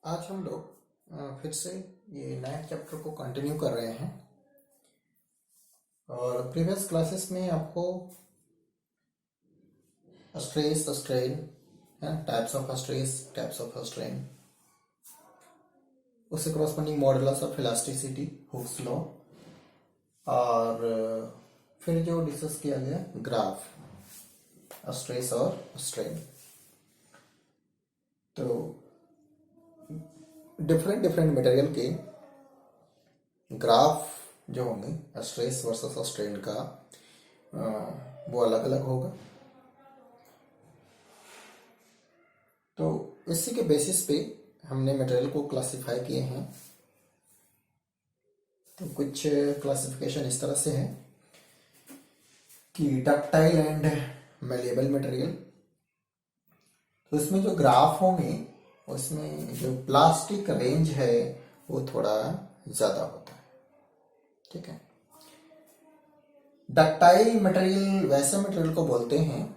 आज हम लोग फिर से ये नए चैप्टर को कंटिन्यू कर रहे हैं। और प्रीवियस क्लासेस में आपको stress, strain, types of stress, types of strain, उससे corresponding modulus of elasticity, Hooke's law, और फिर जो डिस्कस किया गया ग्राफ, स्ट्रेस और स्ट्रेन। तो डिफरेंट डिफरेंट मटेरियल के ग्राफ जो होंगे स्ट्रेस वर्सेस स्ट्रेन का वो अलग अलग होगा। तो इसी के बेसिस पे हमने मटेरियल को क्लासिफाई किए हैं। तो कुछ क्लासिफिकेशन इस तरह से है कि डक्टाइल एंड मैलिएबल मटेरियल। तो इसमें जो ग्राफ होंगे उसमें जो प्लास्टिक रेंज है वो थोड़ा ज़्यादा होता है। ठीक है। डक्टाइल मटेरियल वैसे मटेरियल को बोलते हैं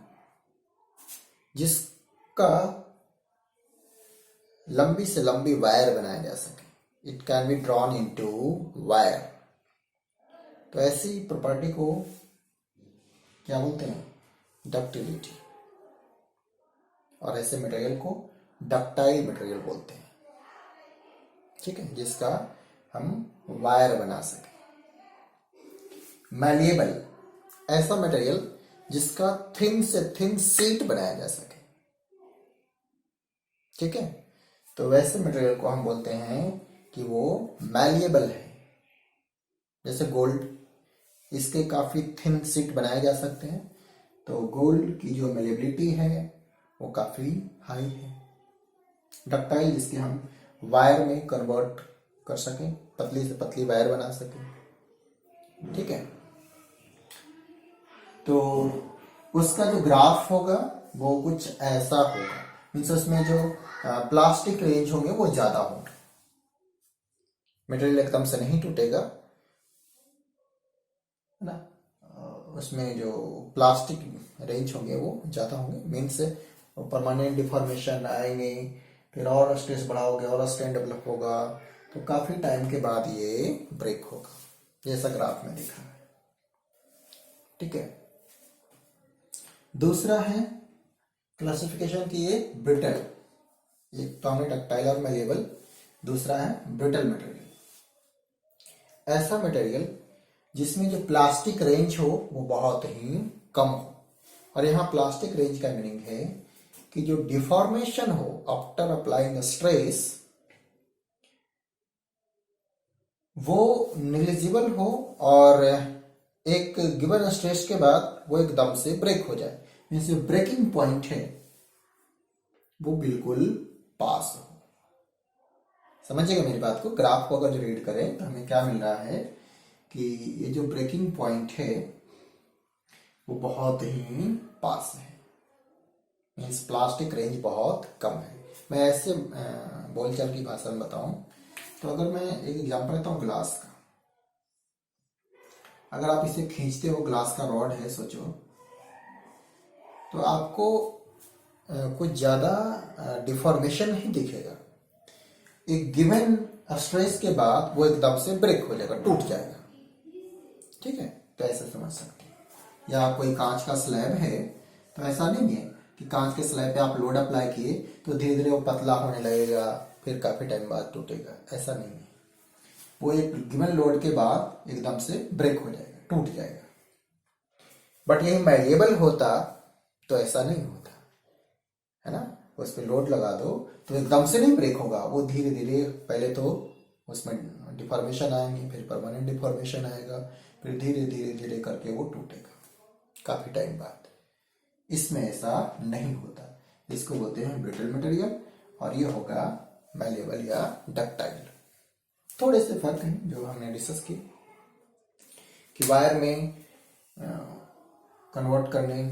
जिसका लंबी से लंबी वायर बनाया जा सके। It can be drawn into wire. तो ऐसी प्रॉपर्टी को क्या बोलते हैं? डक्टिलिटी। और ऐसे मटेरियल को डक्टाइल मटेरियल बोलते हैं। ठीक है, जिसका हम वायर बना सके। मैलिएबल, ऐसा मटेरियल जिसका थिन से थिन शीट बनाया जा सके। ठीक है, तो वैसे मटेरियल को हम बोलते हैं कि वो मैलिएबल है। जैसे गोल्ड, इसके काफी थिन शीट बनाए जा सकते हैं। तो गोल्ड की जो मैलिएबिलिटी है वो काफी हाई है। डक्टाइल, जिसके हम वायर में कन्वर्ट कर सकें, पतली से पतली वायर बना सकें। ठीक है, तो उसका जो ग्राफ होगा वो कुछ ऐसा होगा। मीन्स उसमें जो प्लास्टिक रेंज होंगे वो ज्यादा होंगे। मटेरियल एकदम से नहीं टूटेगा, है ना। उसमें जो प्लास्टिक रेंज होंगे वो ज्यादा होंगे। मीन्स परमानेंट डिफॉर्मेशन आएंगे, फिर और स्ट्रेस बढ़ाओगे और स्ट्रेन डेवलप होगा, तो काफी टाइम के बाद ये ब्रेक होगा, जैसा ग्राफ में दिखा है। ठीक है। दूसरा है क्लासिफिकेशन की ये ब्रिटल। एक तो हमें डक्टाइल और मैलिएबल, दूसरा है ब्रिटल मटेरियल। ऐसा मटेरियल जिसमें जो प्लास्टिक रेंज हो वो बहुत ही कम हो। और यहाँ प्लास्टिक रेंज का मीनिंग है कि जो डिफॉर्मेशन हो आफ्टर अप्लाइंग स्ट्रेस वो निग्लिजिबल हो, और एक गिवन स्ट्रेस के बाद वो एकदम से ब्रेक हो जाए। मीन्स जो ब्रेकिंग पॉइंट है वो बिल्कुल पास हो। समझिएगा मेरी बात को। ग्राफ को अगर रीड करें तो हमें क्या मिल रहा है कि ये जो ब्रेकिंग पॉइंट है वो बहुत ही पास है। मीन्स प्लास्टिक रेंज बहुत कम है। मैं ऐसे बोलचाल की भाषा में बताऊं तो अगर मैं एक एग्जांपल लेता हूं ग्लास का। अगर आप इसे खींचते हो, ग्लास का रॉड है सोचो, तो आपको कुछ ज्यादा डिफॉर्मेशन नहीं दिखेगा। एक गिवन स्ट्रेस के बाद वो एकदम से ब्रेक हो जाएगा, टूट जाएगा। ठीक है, तो ऐसे समझ सकते हैं। या कोई कांच का स्लैब है तो ऐसा नहीं है कि कांच के स्लैब पे आप लोड अप्लाई किए तो धीरे धीरे वो पतला होने लगेगा, फिर काफी टाइम बाद टूटेगा। ऐसा नहीं है। वो एक गिवन लोड के बाद एकदम से ब्रेक हो जाएगा, टूट जाएगा। बट यही मैलिएबल होता तो ऐसा नहीं होता, है ना। उस पर लोड लगा दो तो एकदम से नहीं ब्रेक होगा, वो धीरे धीरे, पहले तो उसमें डिफॉर्मेशन आएंगे, फिर परमानेंट डिफॉर्मेशन आएगा, फिर धीरे धीरे धीरे करके वो टूटेगा काफी टाइम बाद। इसमें ऐसा नहीं होता। इसको बोलते हैं ब्रिटल मटेरियल, और ये होगा मैलिएबल या डक्टाइल। थोड़े से फर्क हैं जो हमने डिस्कस किए कि वायर में कन्वर्ट करने,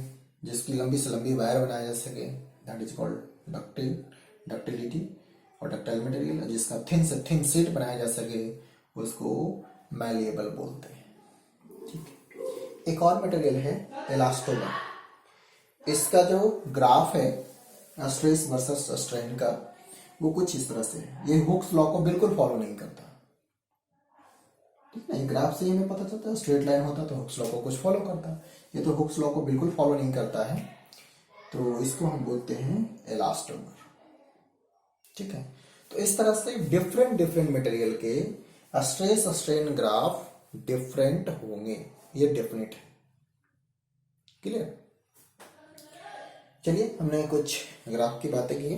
जिसकी लंबी से लंबी वायर बनाया जा सके, दैट इज कॉल्ड डक्टिलिटी। और डक्टाइल मटेरियल जिसका थिन से थिन शीट बनाया जा सके उसको मैलिएबल बोलते हैं। ठीक है। एक और मटेरियल है इलास्टोमर। इसका जो ग्राफ है स्ट्रेस वर्सेस स्ट्रेन का, वो कुछ इस तरह से है। ये हुक्स लॉ को बिल्कुल फॉलो नहीं करता, ठीक है। ये ग्राफ से ही हमें पता चलता है, स्ट्रेट लाइन होता तो हुक्स लॉ को कुछ फॉलो करता, ये तो हुक्स लॉ को बिल्कुल फॉलो नहीं करता है, तो इसको हम बोलते हैं एलास्टोमर, ठीक है। तो इस तरह से डिफरेंट डिफरेंट मटेरियल के स्ट्रेस स्ट्रेन ग्राफ डिफरेंट होंगे, ये डेफिनेट है। क्लियर? चलिए, हमने कुछ ग्राफ की बातें की।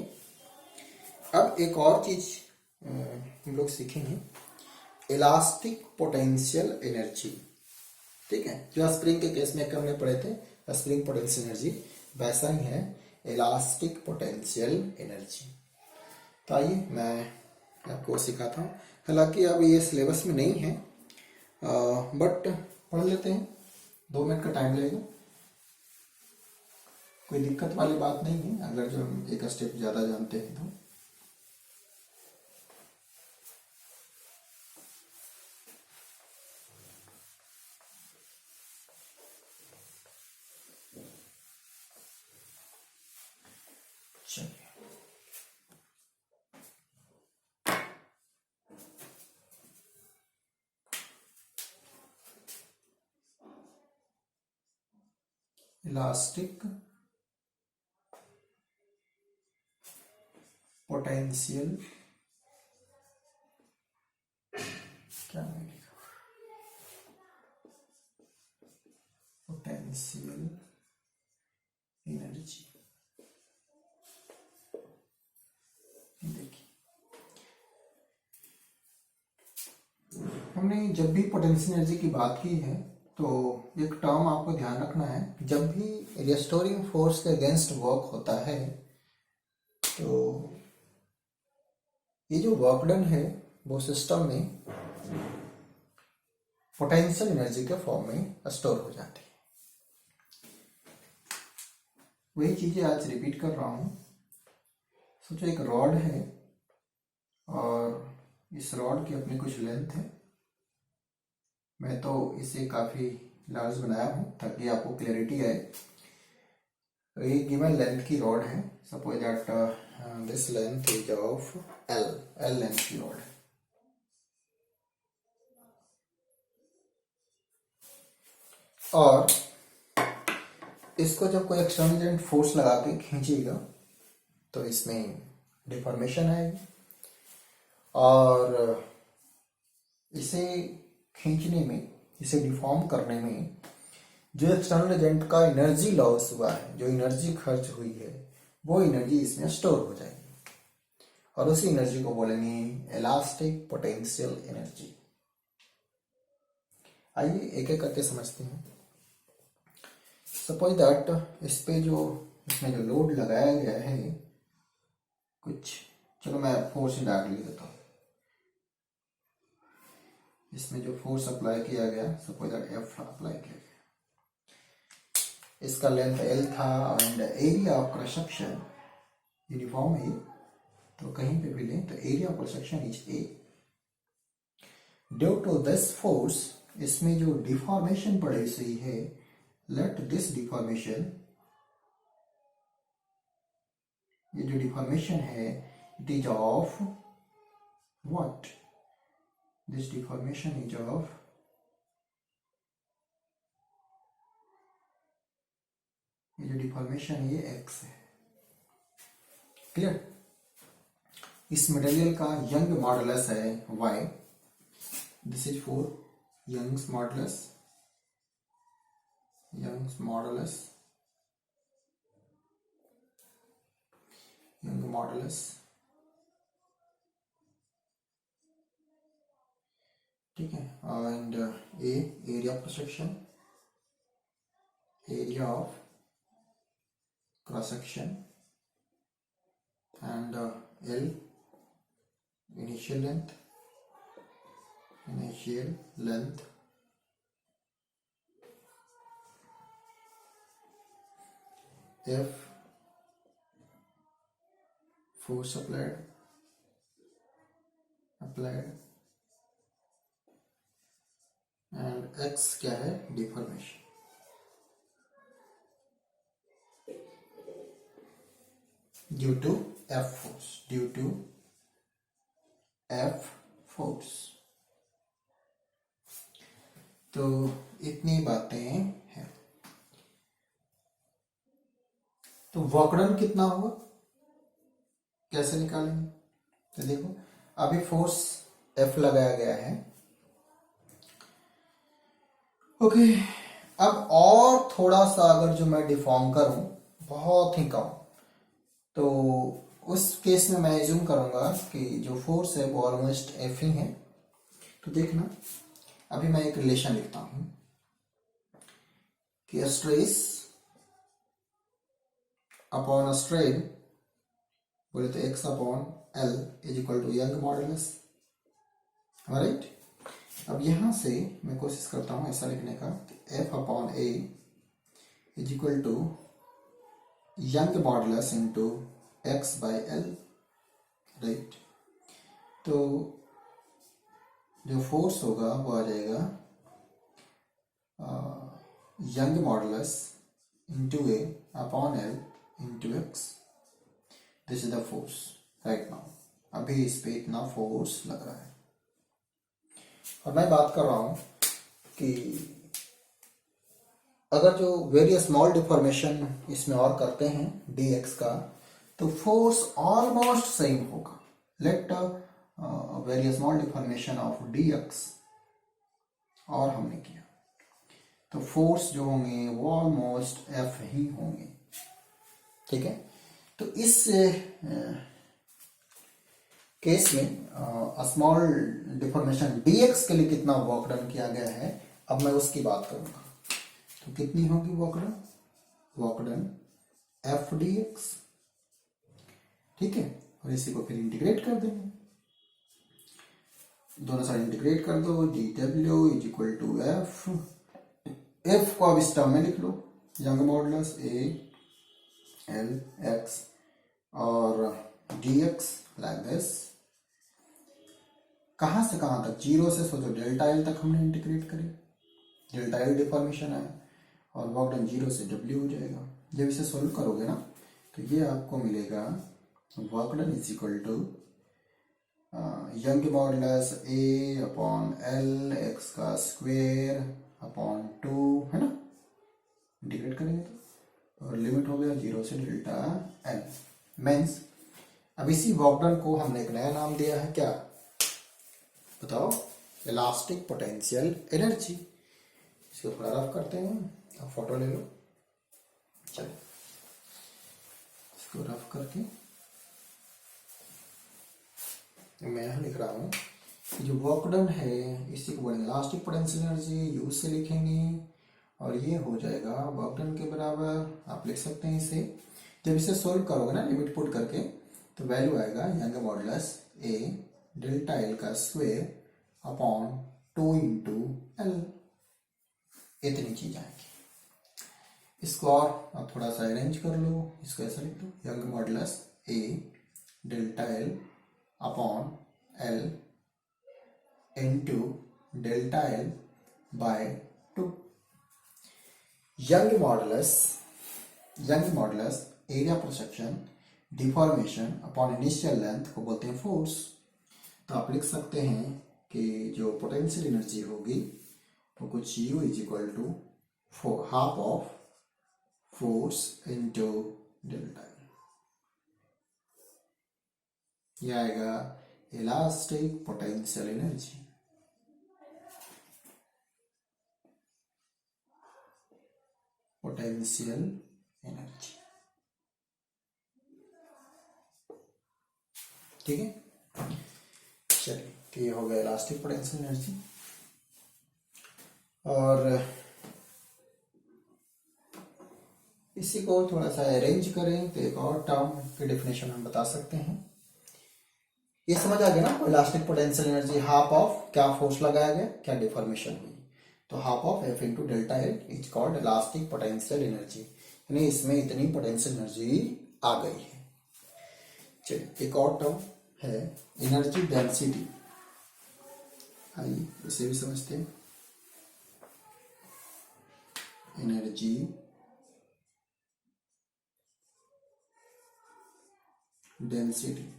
अब एक और चीज हम लोग सीखेंगे, इलास्टिक पोटेंशियल एनर्जी, ठीक है। जो स्प्रिंग के केस में हमने पढ़े थे स्प्रिंग पोटेंशियल एनर्जी, वैसा ही है इलास्टिक पोटेंशियल एनर्जी। तो आइए मैं आपको सिखाता हूँ। हालांकि अब ये सिलेबस में नहीं है, बट पढ़ लेते हैं, 2 मिनट का टाइम लगेगा, कोई दिक्कत वाली बात नहीं है अगर जो हम एक स्टेप ज़्यादा जानते हैं तो। चलिए, इलास्टिक पोटेंशियल, क्या मैंने लिखा, पोटेंशियल एनर्जी। देखिए, हमने जब भी पोटेंशियल एनर्जी की बात की है तो एक टर्म आपको ध्यान रखना है, जब भी रिस्टोरिंग फोर्स के अगेंस्ट वर्क होता है तो ये जो वर्क डन है वो सिस्टम में पोटेंशियल एनर्जी के फॉर्म में स्टोर हो जाती है। वही चीजें आज रिपीट कर रहा हूँ। सोचो एक रॉड है और इस रॉड की अपनी कुछ लेंथ है, मैं तो इसे काफी लार्ज बनाया हूँ ताकि आपको क्लैरिटी आए। ये गिवन लेंथ की रॉड है, suppose that this length is of L length की रॉड है। और इसको जब कोई एक्सटर्नल फोर्स लगा के खींचेगा तो इसमें डिफॉर्मेशन आएगी, और इसे खींचने में, इसे डिफॉर्म करने में जो एक्सटर्नल एजेंट का एनर्जी लॉस हुआ है, जो एनर्जी खर्च हुई है, वो एनर्जी इसमें स्टोर हो जाएगी और उसी एनर्जी को बोलेंगे इलास्टिक पोटेंशियल एनर्जी। आइए एक एक करके समझते हैं। सपोज दैट इस पे जो इसमें जो लोड लगाया गया है कुछ, चलो मैं फोर्स डायरेक्ट लिख देता हूँ। इसमें जो फोर्स अप्लाई किया गया, सपोज दैट एफ अप्लाई किया गया, इसका लेंथ एल था and area of cross section uniform है, तो कहीं पे भी लें तो area of cross section is A. Due to this force, इसमें जो डिफॉर्मेशन पड़ी हुई है, लेट दिस डिफॉर्मेशन, ये जो डिफॉर्मेशन है it is of what, this deformation is of, ये जो डिफॉर्मेशन है ये एक्स है। क्लियर? इस मटेरियल का यंग मॉडुलस है y, this is for Young's modulus, Young's modulus, Young modulus, ठीक है। And A area of cross section, area of cross section, and L initial length, F force applied, and X क्या है, deformation. Due to F force, due to F force। तो इतनी बातें हैं। तो work done कितना होगा, कैसे निकालेंगे? तो देखो, अभी फोर्स F लगाया गया है। ओके, अब और थोड़ा सा अगर जो मैं डिफॉर्म करूं, बहुत ही कम, तो उस केस में मैं एज्यूम करूंगा कि जो फोर्स है वो ऑलमोस्ट F ही है। तो देखना, अभी मैं एक रिलेशन लिखता हूं कि स्ट्रेस अपॉन स्ट्रेन बोले तो x upon L is equal to Young modulus, right. अब यहां से मैं कोशिश करता हूं ऐसा लिखने का, F upon A is equal to Young modulus into x by L, right. तो जो फोर्स होगा वो आ जाएगा Young modulus into A upon L into x। This is the force right now. अभी इस पे इतना फोर्स लग रहा है, और मैं बात कर रहा हूं कि अगर जो वेरियस स्मॉल डिफॉर्मेशन इसमें और करते हैं dx का, तो फोर्स ऑलमोस्ट सेम होगा। Let various small deformation of dx, और हमने किया तो फोर्स जो होंगे वो ऑलमोस्ट F ही होंगे, ठीक है। तो इस केस में स्मॉल डिफॉर्मेशन dx के लिए कितना वर्क डन किया गया है, अब मैं उसकी बात करूंगा। तो कितनी होगी वर्क डन F dx, ठीक है। और इसी को फिर इंटीग्रेट कर देंगे, दोनों साइड इंटीग्रेट कर दो, dw is equal to F को अब इस टर्म में लिख लो, young modulus A L x, और dx लाइक दिस। कहां से कहां तक, जीरो से सोचो डेल्टा L तक हमने इंटीग्रेट करे, डेल्टा L डिफॉर्मेशन है, और वर्क डन जीरो से W हो जाएगा। जब इसे सोल्व करोगे ना, तो ये आपको मिलेगा work done is equal to Young modulus A upon L x का स्क्वेयर अपॉन 2, है ना, इंटीग्रेट करेंगे तो, और लिमिट हो गया जीरो से डेल्टा L। मीन्स अब इसी वर्क डन को हमने एक नया नाम दिया है, क्या बताओ? Elastic potential energy. इसको थोड़ा रफ करते हैं, आप फोटो ले लो, चलो इसको रफ करके मैं यहाँ लिख रहा हूँ कि जो वर्क डन है इसी को बोलेंगे इलास्टिक पोटेंशियल एनर्जी, यूज से लिखेंगे, और ये हो जाएगा वर्क डन के बराबर। आप लिख सकते हैं इसे, जब इसे सोल्व करोगे ना लिमिट पुट करके, तो वैल्यू आएगा young modulus A delta L का स्क्वायर अपॉन 2 इंटू L। इतनी चीज आएगी। इसको और थोड़ा सा अरेंज कर लो, इसको ऐसा लिख दो, young modulus A delta L upon L into delta L by 2। Young modulus area पर section deformation upon initial length को बोलते हैं फोर्स। तो आप लिख सकते हैं कि जो पोटेंशियल एनर्जी होगी वो कुछ U is equal to half of force into delta L। यह आएगा elastic potential energy. Potential energy, ठीक है। चलिए, तो ये हो गया इलास्टिक पोटेंशियल एनर्जी। और इसी को थोड़ा सा अरेंज करें तो एक और टर्म की डेफिनेशन हम बता सकते हैं। ये समझ आ गया ना, elastic potential energy half of क्या फोर्स लगाया गया, क्या डिफॉर्मेशन हुई, तो half of F into delta L is called elastic potential energy, यानी इसमें इतनी पोटेंशियल एनर्जी आ गई है। चलिए, एक और टर्म है एनर्जी डेंसिटी, आइए इसे भी समझते हैं। एनर्जी डेंसिटी,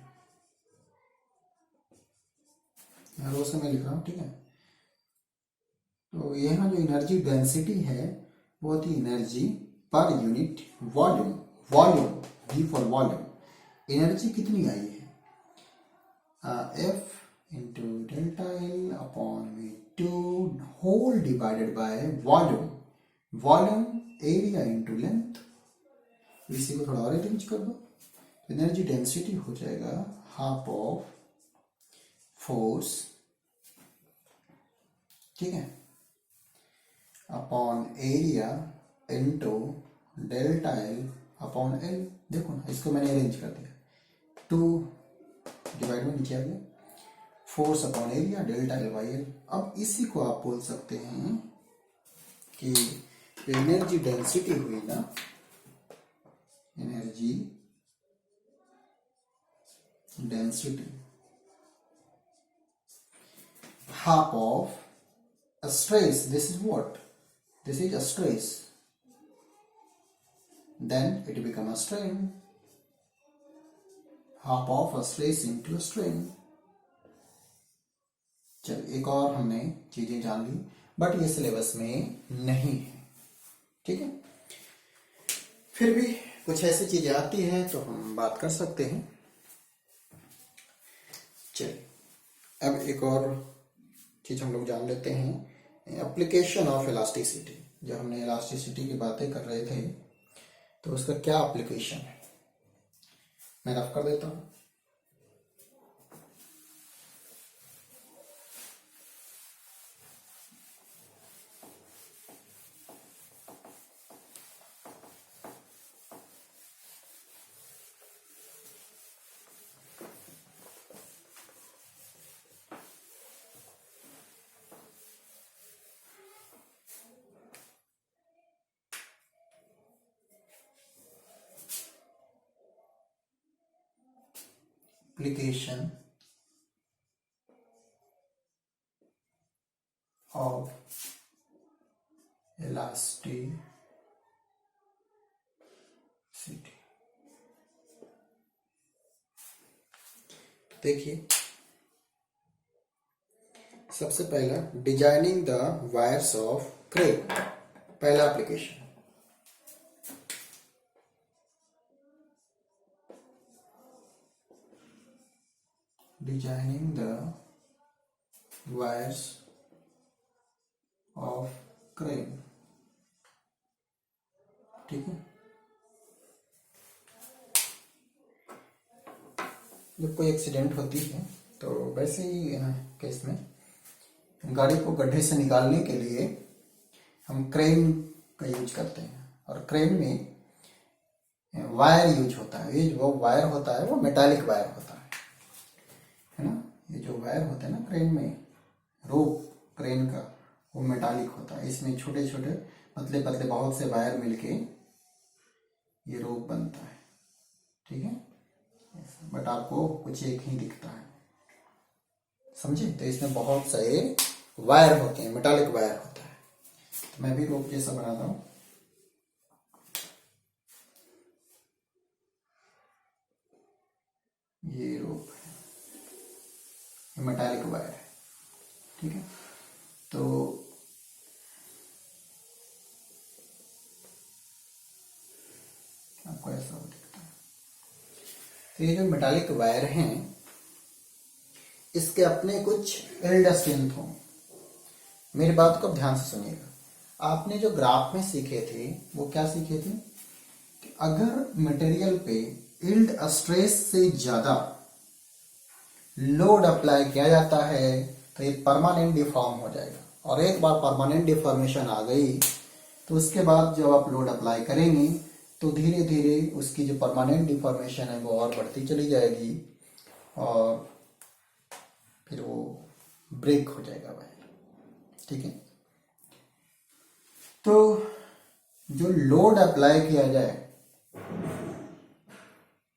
रो से मैं लिख रहा हूं, ठीक है। तो यहाँ जो एनर्जी डेंसिटी है वो होती है energy per unit volume. Volume, V for volume, energy कितनी आई है, F into delta L upon V two whole divided by volume. Volume area into length. इसी को थोड़ा और अरेंज कर दो, एनर्जी डेंसिटी हो जाएगा हाफ ऑफ फोर्स, ठीक है, upon area into delta L upon L. देखो ना, इसको मैंने अरेंज कर दिया, 2 डिवाइड में नीचे आ गया, force upon area delta L by L. अब इसी को आप बोल सकते हैं कि एनर्जी डेंसिटी हुई ना, energy density half of a stress, this is what, this is a stress, then it become a strain, half of a stress into a strain। चल एक और हमने चीजें जान ली, बट ये सिलेबस में नहीं है, ठीक है। फिर भी कुछ ऐसी चीजें आती हैं तो हम बात कर सकते हैं। चलिए अब एक और चीज हम लोग जान लेते हैं, एप्लीकेशन ऑफ इलास्टिसिटी। जब हमने इलास्टिसिटी की बातें कर रहे थे तो उसका क्या एप्लीकेशन है, मैं रफ कर देता हूं। application of elasticity। देखिए सबसे पहला designing the wires of crane, पहला application. Designing the wires of crane, ठीक है। जब कोई एक्सीडेंट होती है तो वैसे ही केस में गाड़ी को गड्ढे से निकालने के लिए हम क्रेन का यूज करते हैं, और क्रेन में वायर यूज होता है। ये जो वायर होता है वो मेटालिक वायर होता है ना। ये जो वायर होते हैं ना क्रेन में, रोप क्रेन का, वो मेटालिक होता है। इसमें छोटे छोटे पतले पतले बहुत से वायर मिलके ये रोप बनता है, ठीक है। बट आपको कुछ एक ही दिखता है, समझे। तो इसमें बहुत सारे वायर होते हैं, मेटालिक वायर होता है। तो मैं भी रोप जैसा बनाता हूं, ये रोप है, ये मेटालिक वायर है, ठीक है। तो आपको ऐसा हो दिखता है। तो ये जो मेटालिक वायर हैं इसके अपने कुछ यील्ड स्ट्रेंथ हों। मेरी बात को ध्यान से सुनिएगा। आपने जो ग्राफ में सीखे थे वो क्या सीखे थे कि अगर मटेरियल पे यील्ड स्ट्रेस से ज्यादा लोड अप्लाई किया जाता है तो ये परमानेंट डिफॉर्म हो जाएगा, और एक बार परमानेंट डिफॉर्मेशन आ गई तो उसके बाद जब आप लोड अप्लाई करेंगे तो धीरे धीरे उसकी जो परमानेंट डिफॉर्मेशन है वो और बढ़ती चली जाएगी, और फिर वो ब्रेक हो जाएगा वायर, ठीक है। तो जो लोड अप्लाई किया जाए,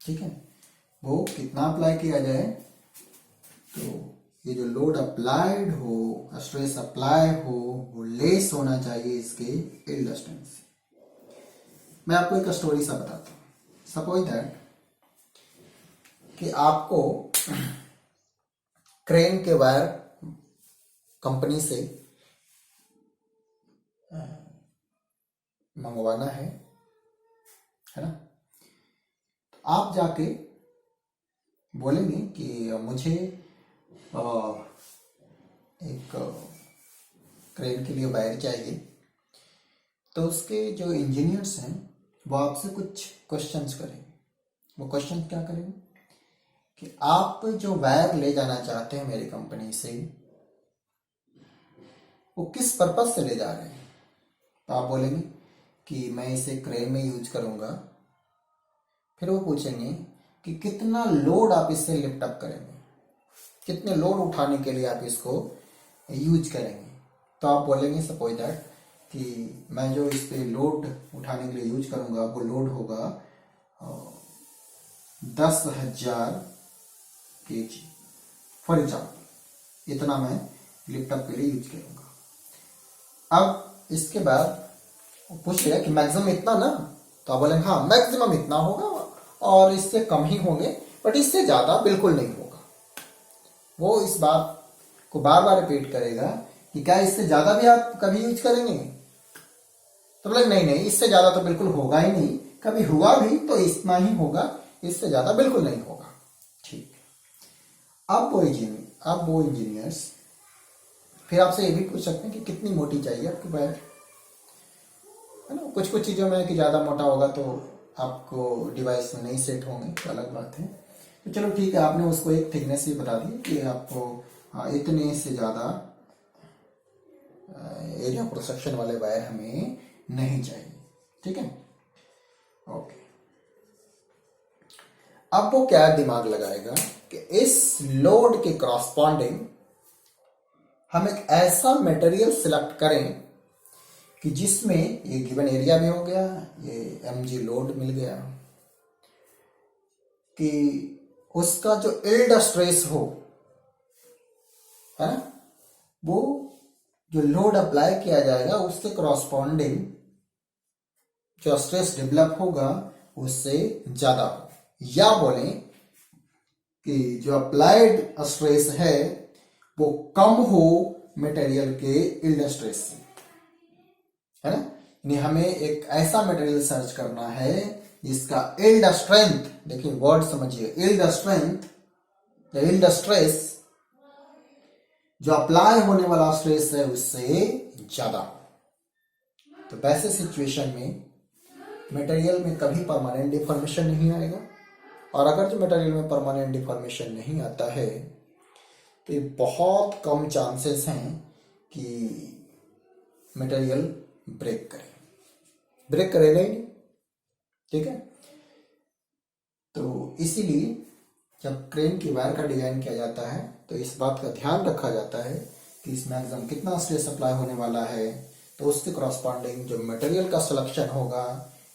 ठीक है, वो कितना अप्लाई किया जाए, तो ये जो लोड अप्लाइड हो, स्ट्रेस अप्लाई हो, वो लेस होना चाहिए इसके यील्ड स्ट्रेंथ से। मैं आपको एक स्टोरी सा बताता हूँ। सपोज दैट कि आपको क्रेन के वायर कंपनी से मंगवाना है ना। तो आप जाके बोलेंगे कि मुझे एक क्रेन के लिए वायर चाहिए। तो उसके जो इंजीनियर्स हैं वो आपसे कुछ क्वेश्चंस करेंगे। वो क्वेश्चन क्या करेंगे कि आप जो वायर ले जाना चाहते हैं मेरी कंपनी से, वो किस पर्पस से ले जा रहे हैं। तो आप बोलेंगे कि मैं इसे क्रेन में यूज करूंगा। फिर वो पूछेंगे कि कितना लोड आप इससे लिफ्ट अप करेंगे, कितने लोड उठाने के लिए आप इसको यूज करेंगे। तो आप बोलेंगे सपोज दैट कि मैं जो इस पे लोड उठाने के लिए यूज करूंगा वो लोड होगा 10,000 kg फॉर एग्जाम्पल, इतना मैं लिफ्ट अप के लिए यूज करूंगा। अब इसके बाद पूछेगा कि मैक्सिमम इतना ना, तो आप बोलेंगे हाँ मैक्सिमम इतना होगा और इससे कम ही होंगे, बट इससे ज्यादा बिल्कुल नहीं होगा। वो इस बात को बार बार रिपीट करेगा कि क्या इससे ज्यादा भी आप कभी यूज करेंगे। तो बोले नहीं नहीं, इससे ज्यादा तो बिल्कुल होगा ही नहीं, कभी हुआ भी तो इतना ही होगा, इससे ज्यादा बिल्कुल नहीं होगा। ठीक। अब वो इंजीनियर्स फिर आपसे ये भी पूछ सकते हैं कि कितनी मोटी चाहिए आपकी वायर, है ना। कुछ कुछ चीजों में कि ज्यादा मोटा होगा तो आपको डिवाइस में नहीं सेट होंगे, तो अलग बात है। तो चलो ठीक है, आपने उसको एक थिकनेस भी बता दी कि आपको इतने से ज्यादा एरिया प्रोसेक्शन वाले वायर हमें नहीं चाहिए। ठीक है, ओके। अब वो क्या दिमाग लगाएगा कि इस लोड के क्रॉसपॉन्डिंग हम एक ऐसा मटेरियल सिलेक्ट करें कि जिसमें ये गिवन एरिया भी हो गया, ये mg लोड मिल गया, कि उसका जो यील्ड स्ट्रेस हो, है ना, वो जो लोड अप्लाई किया जाएगा उसके क्रॉसपॉन्डिंग जो स्ट्रेस डेवलप होगा उससे ज्यादा हो, या बोलें कि जो अप्लाइड स्ट्रेस है वो कम हो मटेरियल के यील्ड स्ट्रेस से, है ना। यानी हमें एक ऐसा मटेरियल सर्च करना है जिसका यील्ड स्ट्रेंथ, देखिए वर्ड समझिए, यील्ड स्ट्रेंथ या यील्ड स्ट्रेस जो अप्लाई होने वाला स्ट्रेस है उससे ज्यादा हो। तो वैसे सिचुएशन में मटेरियल में कभी परमानेंट डिफॉर्मेशन नहीं आएगा, और अगर जो मटेरियल में परमानेंट डिफॉर्मेशन नहीं आता है तो ये बहुत कम चांसेस हैं कि मटेरियल ब्रेक करेगा ही नहीं। ठीक है, तो इसीलिए जब क्रेन की वायर का डिजाइन किया जाता है तो इस बात का ध्यान रखा जाता है कि इसमें मैक्सिमम कितना स्ट्रेस अप्लाई होने वाला है, तो उसके क्रॉसपॉन्डिंग जो मटेरियल का सिलेक्शन होगा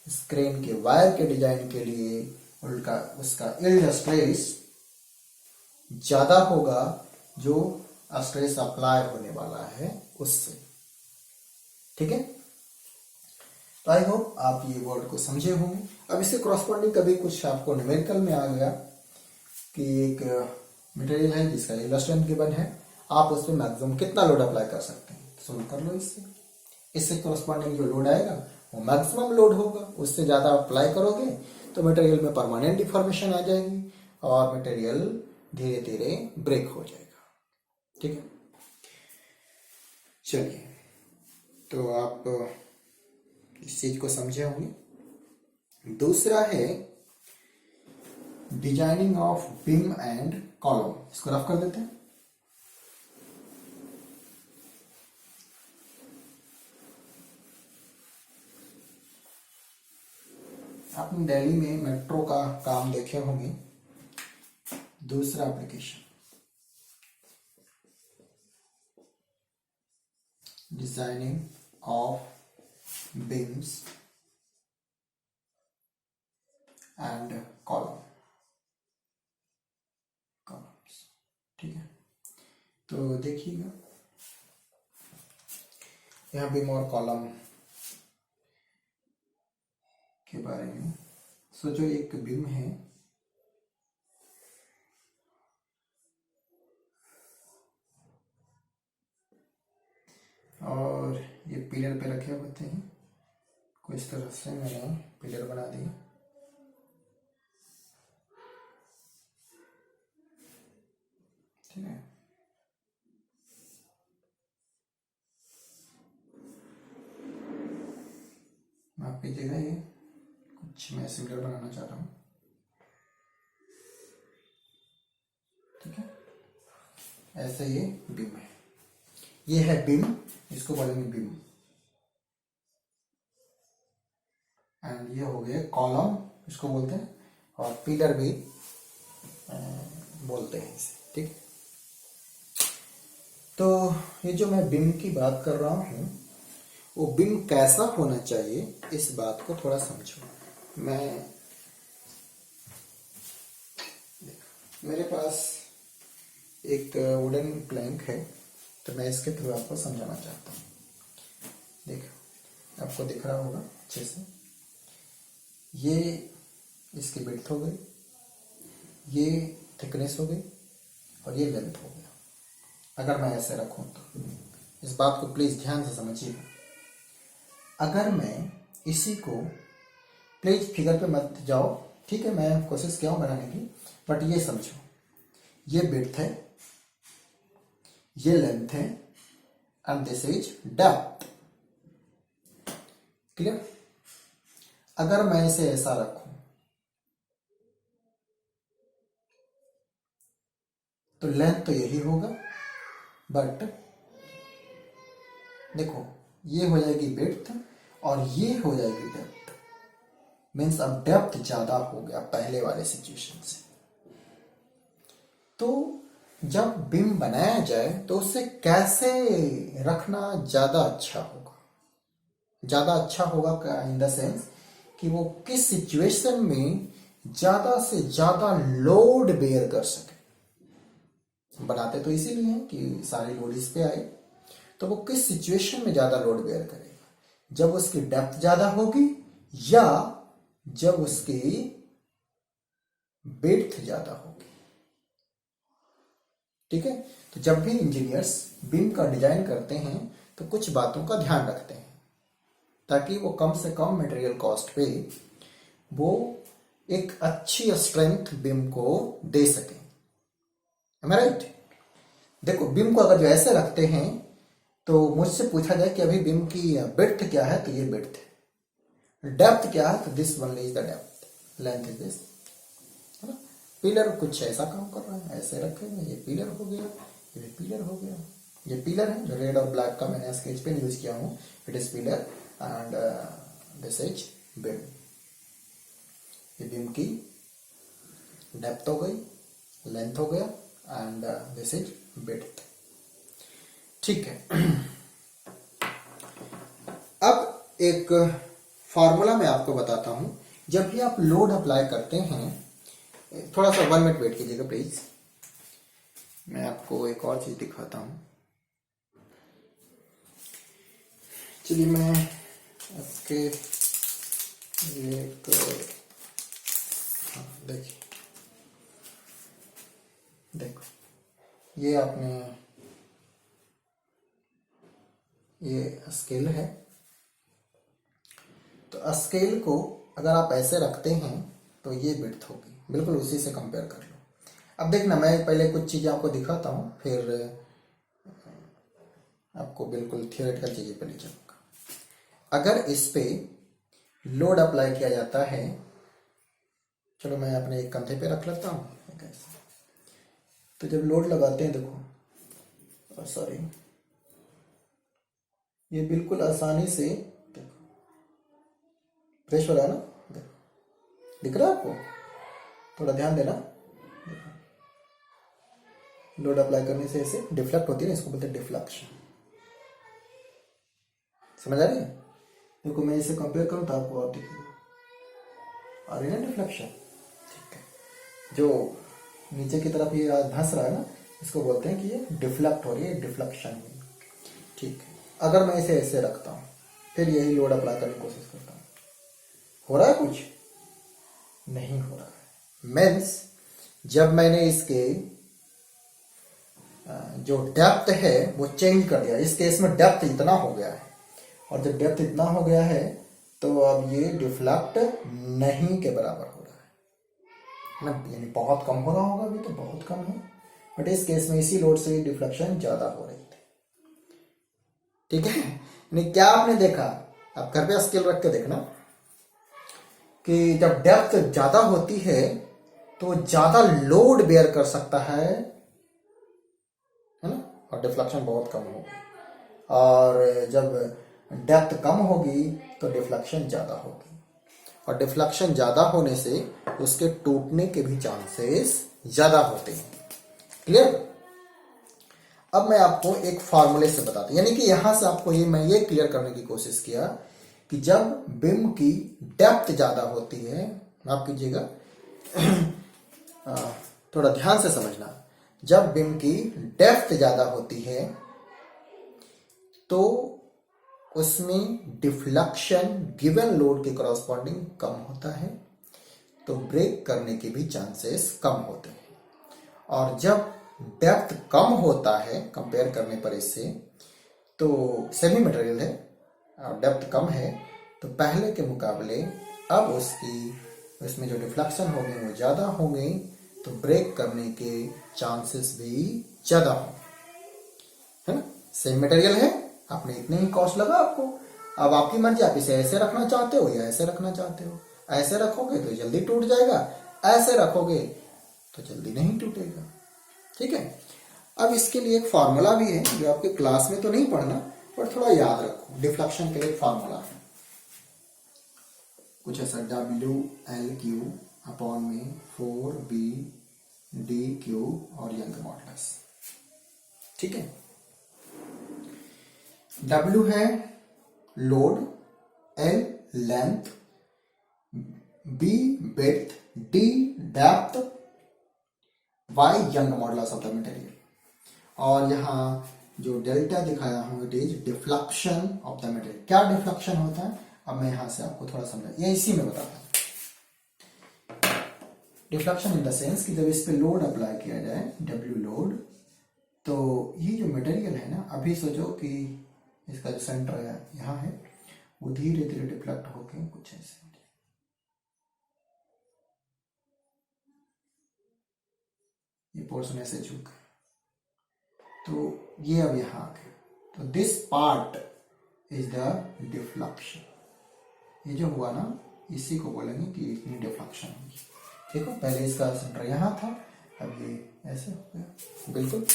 इस क्रेन के वायर के डिजाइन के लिए, उनका उसका यील्ड स्ट्रेस ज्यादा होगा जो स्ट्रेस अप्लाई होने वाला है उससे। ठीक है, तो आई होप आप ये वर्ड को समझे होंगे। अब इससे क्रॉसपॉन्डिंग कभी कुछ आपको न्यूमेरिकल में आ गया कि एक मटेरियल है जिसका यील्ड स्ट्रेंथ गिवन है, आप उस पर मैक्सिमम कितना लोड अप्लाई कर सकते हैं, सोल्व कर लो। इससे क्रॉसपॉन्डिंग जो लोड आएगा वो मैक्सिमम लोड होगा, उससे ज्यादा अप्लाई करोगे तो मटेरियल में परमानेंट डिफॉर्मेशन आ जाएगी और मटेरियल धीरे धीरे ब्रेक हो जाएगा। ठीक है, चलिए, तो आप इस चीज को समझे होंगे। दूसरा है designing of beam and column, इसको रफ कर देते हैं। आपने दिल्ली में मेट्रो का काम देखे होंगे। दूसरा application designing of beams and columns. ठीक है, तो देखिएगा यहाँ बीम और कॉलम के बारे में सोचो। एक बीम है ये पिलर पे रखे होते हैं, कुछ इस तरह से मैंने पिलर बना दिए। ठीक है, माफ कीजिएगा, ये कुछ मैं सिमिलर बनाना चाह रहा हूँ। ठीक है, ऐसे ये बीम है, ये है बीम, इसको बोलेंगे बीम। एंड ये हो गया कॉलम, इसको बोलते हैं, और पिलर भी बोलते हैं इसे। ठीक, तो ये जो मैं बीम की बात कर रहा हूँ, वो बीम कैसा होना चाहिए, इस बात को थोड़ा समझो। मेरे पास एक वुडन प्लैंक है, तो मैं इसके थ्रू आपको समझाना चाहता हूँ। देखो, आपको दिख रहा होगा अच्छे से, ये इसकी विड्थ हो गई, ये थिकनेस हो गई, और ये लेंथ हो गया। अगर मैं ऐसे रखूं तो इस बात को प्लीज ध्यान से समझिए। अगर मैं इसी को, प्लीज फिगर पे मत जाओ, ठीक है, मैं कोशिश किया हूं बनाने की, बट ये समझो, ये विड्थ है, ये लेंथ है, and this is depth. Clear? अगर मैं इसे ऐसा रखूं तो लेंथ तो यही होगा, बट देखो, ये हो जाएगी विड्थ और ये हो जाएगी डेप्थ। मीन्स अब डेप्थ ज्यादा हो गया पहले वाले सिचुएशन से। तो जब बीम बनाया जाए तो उसे कैसे रखना ज्यादा अच्छा होगा? ज्यादा अच्छा होगा इन द सेंस कि वो किस सिचुएशन में ज्यादा से ज्यादा लोड बेयर कर सके। बनाते तो इसीलिए हैं कि सारे लोड इस पे आए, तो वो किस सिचुएशन में ज्यादा लोड बेयर करेगा? जब उसकी डेप्थ ज्यादा होगी या जब उसकी विड्थ ज्यादा होगी। ठीक है, तो जब भी इंजीनियर्स बीम का डिजाइन करते हैं तो कुछ बातों का ध्यान रखते हैं ताकि वो कम से कम मटेरियल कॉस्ट पे वो एक अच्छी स्ट्रेंथ बीम को दे सके। Am I right? देखो, बीम को अगर जो ऐसे रखते हैं तो मुझसे पूछा जाए कि अभी बीम की विड्थ क्या है, तो ये विड्थ है। डेप्थ क्या है, तो this one is the depth, length is this, है ना। पिलर कुछ ऐसा काम कर रहा है, ऐसे रखेंगे, ये पिलर हो गया, ये पिलर हो गया, ये पिलर है जो रेड और ब्लैक का मैंने स्केच पेन यूज किया हूँ, it is pillar and this is beam. ये बीम की डेप्थ हो गई, लेंथ हो गया, एंड दिस इज विड्थ। ठीक है, अब एक फॉर्मूला मैं आपको बताता हूं। जब भी आप लोड अप्लाई करते हैं, थोड़ा सा 1 मिनट वेट कीजिएगा प्लीज, मैं आपको एक और चीज दिखाता हूं। चलिए, मैं आपके एक, देखिए, देखो, ये आपने, ये स्केल है, तो स्केल को अगर आप ऐसे रखते हैं तो ये विड्थ होगी, बिल्कुल उसी से कंपेयर कर लो। अब देखना, मैं पहले कुछ चीजें आपको दिखाता हूं, फिर आपको बिल्कुल थियोरेटिकल चीजें पे ले जाऊंगा। अगर इस पे लोड अप्लाई किया जाता है, चलो मैं अपने एक कंधे पे रख लेता हूँ, तो जब लोड लगाते हैं, देखो, सॉरी, ये बिल्कुल आसानी से, देखो, फ्रेश हो रहा है ना, देखो, दिख रहा है आपको? थोड़ा ध्यान देना, लोड अप्लाई करने से ऐसे डिफ्लेक्ट होती है, इसको बोलते हैं डिफ्लेक्शन। समझ आ रही है? देखो, मैं इसे कंपेयर करूं तो आपको और दिखेगा, आ रही है ना डिफ्लेक्शन। ठीक है, जो नीचे की तरफ ये धंस रहा है ना, इसको बोलते हैं कि ये डिफ्लेक्ट हो रही है, डिफ्लेक्शन हुई। ठीक है, अगर मैं इसे ऐसे रखता हूं, फिर यही लोड अप्लाई करने की कोशिश करता हूं, हो रहा है कुछ? नहीं हो रहा है। मीन्स जब मैंने इसके जो डेप्थ है वो चेंज कर दिया, इस केस में डेप्थ इतना हो गया है, और जब डेप्थ इतना हो गया है तो अब ये डिफ्लेक्ट नहीं के बराबर हो रहा है ना, यानी बहुत कम हो रहा होगा, अभी तो बहुत कम है, बट इस केस में इसी लोड से डिफ्लेक्शन ज्यादा हो रही थी। ठीक है, यानी क्या आपने देखा, आप घर पे स्केल रख के देखना कि जब डेप्थ ज्यादा होती है तो ज्यादा लोड बेयर कर सकता है ना, और डिफ्लेक्शन बहुत कम होगी, और जब डेप्थ कम होगी तो डिफ्लेक्शन ज्यादा होगी, और डिफ्लेक्शन ज्यादा होने से उसके टूटने के भी चांसेस ज्यादा होते हैं। क्लियर? अब मैं आपको एक फॉर्मूले से बताता हूं, यानी कि यहां से आपको मैं ये क्लियर करने की कोशिश किया कि जब बीम की डेप्थ ज्यादा होती है, माफ कीजिएगा, थोड़ा ध्यान से समझना, जब बीम की डेप्थ ज्यादा होती है तो उसमें डिफ्लेक्शन गिवन लोड के करॉस्पॉन्डिंग कम होता है, तो ब्रेक करने के भी चांसेस कम होते हैं। और जब डेप्थ कम होता है कंपेयर करने पर इससे, तो सेमी मटेरियल है और डेप्थ कम है, तो पहले के मुकाबले अब उसमें जो डिफ्लेक्शन होंगे वो ज़्यादा होंगे, तो ब्रेक करने के चांसेस भी ज़्यादा होंगे, है ना। सेम मटेरियल है, आपने इतने ही कॉस्ट लगा आपको, अब आपकी मर्जी, आप इसे ऐसे रखना चाहते हो या ऐसे रखना चाहते हो। ऐसे रखोगे तो जल्दी टूट जाएगा, ऐसे रखोगे तो जल्दी नहीं टूटेगा। ठीक है, अब इसके लिए एक फार्मूला भी है जो आपके क्लास में तो नहीं पढ़ना, पर थोड़ा याद रखो। डिफ्लेक्शन के लिए एक फार्मूला है कुछ ऐसा, WL³ अपॉन में 4BD³ और यंग मॉडुलस। ठीक है, W है load, L length, B width, D depth, Y young modulus of the material, और यहाँ जो डेल्टा दिखाया हूं it is deflection of the material. क्या डिफ्लेक्शन होता है, अब मैं यहां से आपको थोड़ा समझा, ये इसी में बताता हूं। डिफ्लेक्शन इन द सेंस कि जब इस पे लोड अप्लाई किया जाए, W लोड, तो ये जो मटेरियल है ना, अभी सोचो कि इसका जो सेंटर है यहाँ है, वो धीरे धीरे डिफ्लेक्ट होके कुछ ऐसे, ये पोर्शन ऐसे झुक, तो ये अब यहाँ आ गया, तो this part is the deflection. ये जो हुआ ना, इसी को बोलेंगे कि इतनी डिफ्लेक्शन होगी। देखो पहले इसका सेंटर यहाँ था, अब ये ऐसे हो गया, बिल्कुल।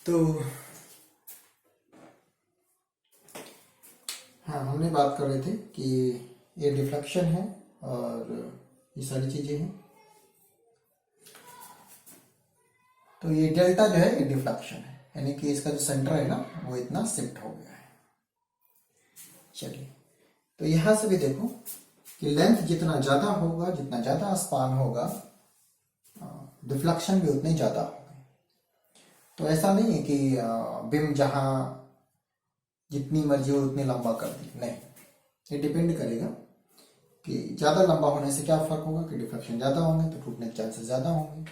तो हाँ, हमने बात कर रहे थे कि ये डिफ्लेक्शन है और ये सारी चीजें हैं, तो ये डेल्टा जो है ये डिफ्लेक्शन है, यानी कि इसका जो सेंटर है ना वो इतना शिफ्ट हो गया है। चलिए, तो यहां से भी देखो कि लेंथ जितना ज्यादा होगा, जितना ज्यादा स्पान होगा, डिफ्लेक्शन भी उतने ज्यादा होगा। तो ऐसा नहीं है कि बीम जहां जितनी मर्जी हो उतनी लंबा कर दी, नहीं, ये डिपेंड करेगा कि ज्यादा लंबा होने से क्या फर्क होगा कि डिफ्लेक्शन ज्यादा होंगे तो टूटने के चांसेस ज्यादा होंगे।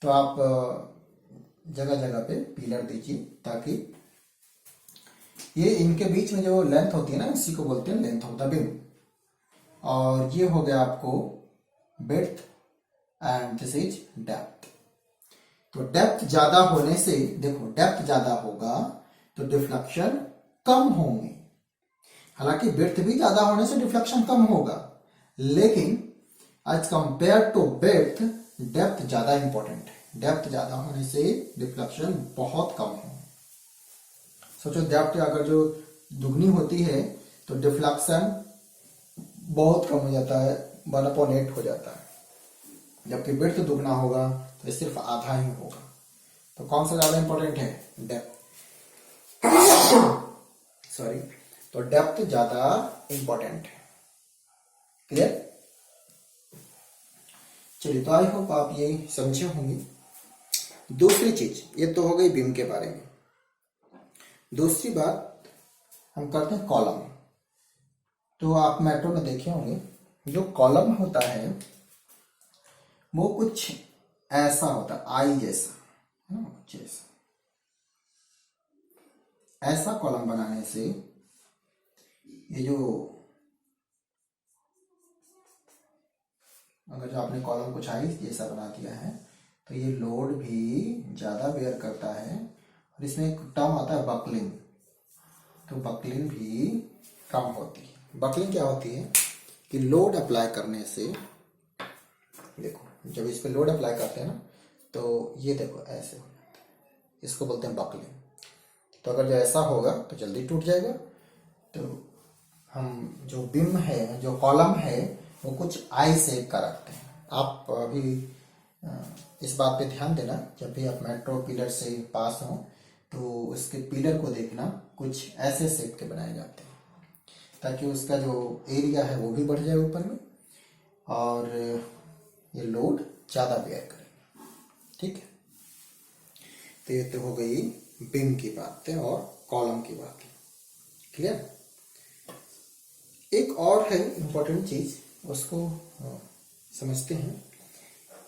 तो आप जगह जगह पे पिलर दीजिए, ताकि ये इनके बीच में जो लेंथ होती है ना, इसी को बोलते हैं लेंथ ऑफ द बीम, और ये हो गया आपको width and this is depth. तो डेप्थ ज्यादा होने से, देखो डेप्थ ज्यादा होगा तो डिफ्लेक्शन कम होंगे, हालांकि विड्थ भी ज्यादा होने से डिफ्लेक्शन कम होगा, लेकिन as compare to width depth ज्यादा इंपॉर्टेंट है। डेप्थ ज्यादा होने से डिफ्लेक्शन बहुत कम है। सोचो डेप्थ अगर जो दुगनी होती है तो डिफ्लेक्शन बहुत कम हो जाता है, 1/8 हो जाता है, जबकि विड्थ दुगना होगा तो सिर्फ आधा ही होगा। तो कौन सा ज्यादा इंपॉर्टेंट है, डेप्थ, सॉरी, तो डेप्थ ज्यादा इंपॉर्टेंट है। क्लियर? चलिए, तो आई होप आप ये समझे होंगे। दूसरी चीज, ये तो हो गई बीम के बारे में। दूसरी बात हम करते हैं कॉलम। तो आप मेट्रो में देखे होंगे, जो कॉलम होता है वो कुछ ऐसा होता है, आई जैसा, है ना, कुछ ऐसा। ऐसा कॉलम बनाने से ये जो, अगर जो आपने कॉलम कुछ आई जैसा बना दिया है तो ये लोड भी ज्यादा बेयर करता है। और इसमें एक टर्म आता है बकलिंग, तो बकलिंग भी कम होती है। बकलिंग क्या होती है कि लोड अप्लाई करने से, देखो जब इस पे लोड अप्लाई करते हैं ना तो ये देखो ऐसे हो जाता है, इसको बोलते हैं बकलिंग। तो अगर जो ऐसा होगा तो जल्दी टूट जाएगा। तो हम जो बीम है, जो कॉलम है, वो कुछ आई शेप का रखते हैं। आप अभी इस बात पे ध्यान देना, जब भी आप मेट्रो पिलर से पास हो तो उसके पिलर को देखना, कुछ ऐसे शेप के बनाए जाते हैं ताकि उसका जो एरिया है वो भी बढ़ जाए ऊपर में और ये लोड ज़्यादा बेयर करेगा। ठीक है, तो ये तो हो गई बीम की बातें और कॉलम की बातें। क्लियर। एक और है इम्पोर्टेंट चीज, उसको समझते हैं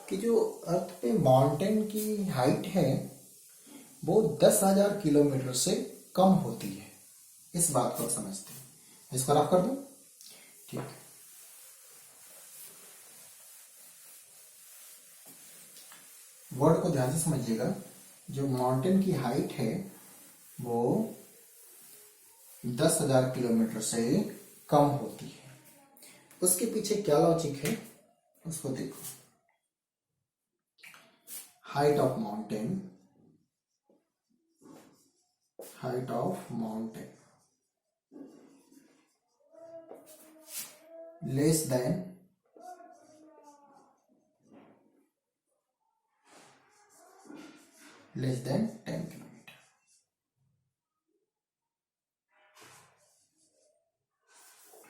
कि जो अर्थ पे माउंटेन की हाइट है वो 10,000 किलोमीटर से कम होती है। इस बात को समझते हैं। इसको रफ कर दूं? ठीक है। वर्ड को ध्यान से समझिएगा। जो माउंटेन की हाइट है वो 10,000 किलोमीटर से कम होती है। उसके पीछे क्या लॉजिक है उसको देखो। Height of mountain less than 10 kilometre.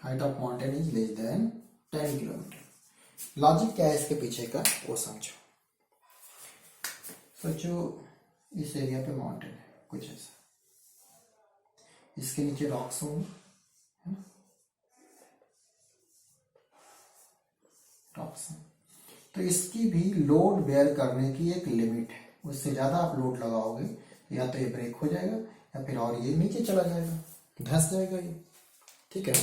Height of mountain is less than 10 kilometre. Logic क्या है इसके पीछे का वो समझो। सोचो इस एरिया पे माउंटेन है कुछ ऐसा, इसके नीचे रॉक्स होंगे, रॉक्स हैं। तो इसकी भी लोड बेयर करने की एक लिमिट है। उससे ज्यादा आप लोड लगाओगे या तो ये ब्रेक हो जाएगा या फिर और ये नीचे चला जाएगा, धंस जाएगा ये। ठीक है।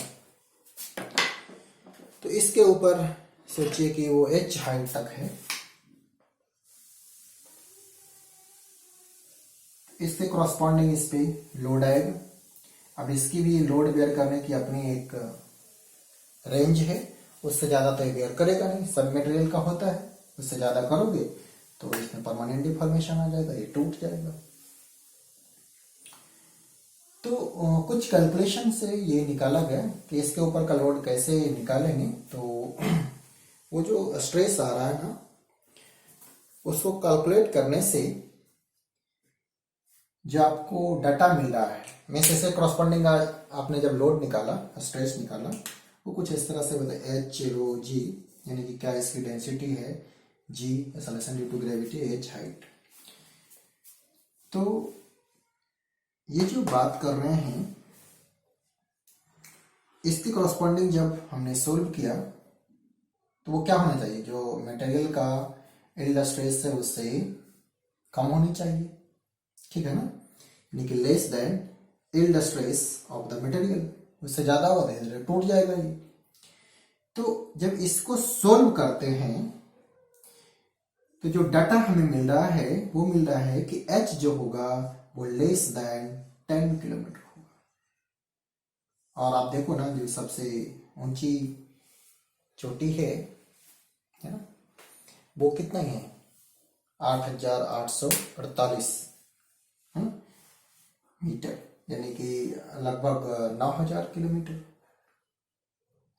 तो इसके ऊपर सोचिए कि वो h हाइट तक है, इसके कॉरस्पॉन्डिंग इस पे लोड आएगा। अब इसकी भी लोड बेयर करने की अपनी एक रेंज है, उससे ज्यादा तो ये बेयर करेगा नहीं, सब मटेरियल का होता है। उससे ज्यादा करोगे तो इसमें परमानेंट डिफॉर्मेशन आ जाएगा, ये टूट जाएगा। तो कुछ कैलकुलेशन से ये निकाला गया कि इसके ऊपर का लोड कैसे निकालेंगे। तो वो जो स्ट्रेस आ रहा है ना, उसको कैलकुलेट करने से जो आपको डाटा मिल रहा है, में से कॉरस्पॉन्डिंग आपने जब लोड निकाला, स्ट्रेस निकाला, वो कुछ इस तरह से बताया एच रो जी, यानी कि क्या इसकी डेंसिटी है, g acceleration due to gravity, h height. तो ये जो बात कर रहे हैं इसकी कॉरस्पॉन्डिंग जब हमने सोल्व किया तो वो क्या होना चाहिए, जो मटेरियल का यील्ड स्ट्रेस है उससे कम होनी चाहिए। ठीक है ना, यानी कि less than yield stress of the material. उससे ज्यादा होगा तो टूट जाएगा ये। तो जब इसको सोल्व करते हैं तो जो डाटा हमें मिल रहा है वो मिल रहा है कि h जो होगा वो लेस देन 10 किलोमीटर होगा। और आप देखो ना, जो सबसे ऊंची चोटी है ना, वो कितना है, 8,848 मीटर, यानी कि लगभग 9,000 किलोमीटर।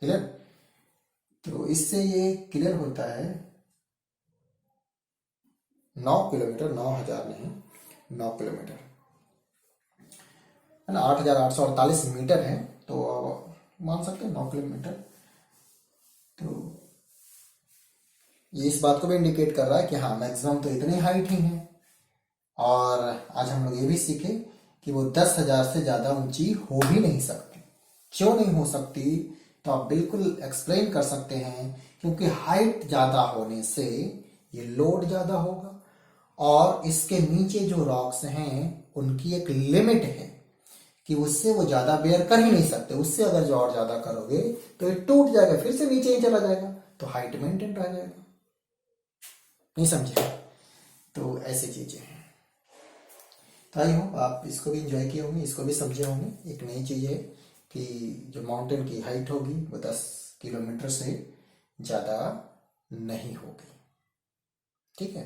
क्लियर। तो इससे ये क्लियर होता है 9 किलोमीटर, 9,000 नहीं, 9 किलोमीटर है ना, 8,848 मीटर है, तो मान सकते हैं 9 किलोमीटर। तो ये इस बात को भी इंडिकेट कर रहा है कि हाँ मैक्सिमम तो इतनी हाइट ही है। और आज हम लोग ये भी सीखे कि वो 10,000 से ज्यादा ऊंची हो भी नहीं सकती। क्यों नहीं हो सकती, तो आप बिल्कुल एक्सप्लेन कर सकते हैं, क्योंकि हाइट ज्यादा होने से ये लोड ज्यादा होगा और इसके नीचे जो रॉक्स हैं उनकी एक लिमिट है कि उससे वो ज्यादा बेयर कर ही नहीं सकते। उससे अगर जो और ज्यादा करोगे तो ये टूट जाएगा, फिर से नीचे ही चला जाएगा, तो हाइट मेंटेन रह जाएगा। नहीं समझे? तो ऐसी चीजें हैं। तो आई होप आप इसको भी इंजॉय किए होंगे, इसको भी समझे होंगे। एक नई चीज है कि जो माउंटेन की हाइट होगी वो 10 किलोमीटर से ज्यादा नहीं होगी। ठीक है,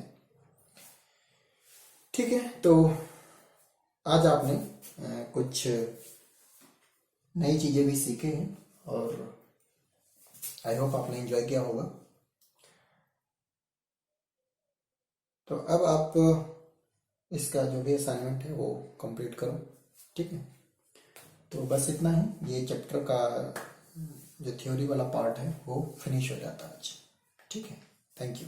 ठीक है। तो आज आपने कुछ नई चीजें भी सीखे हैं और आई होप आपने एंजॉय किया होगा। तो अब आप इसका जो भी असाइनमेंट है वो कंप्लीट करो। ठीक है, तो बस इतना ही। ये चैप्टर का जो थ्योरी वाला पार्ट है वो फिनिश हो जाता है आज। ठीक है, थैंक यू।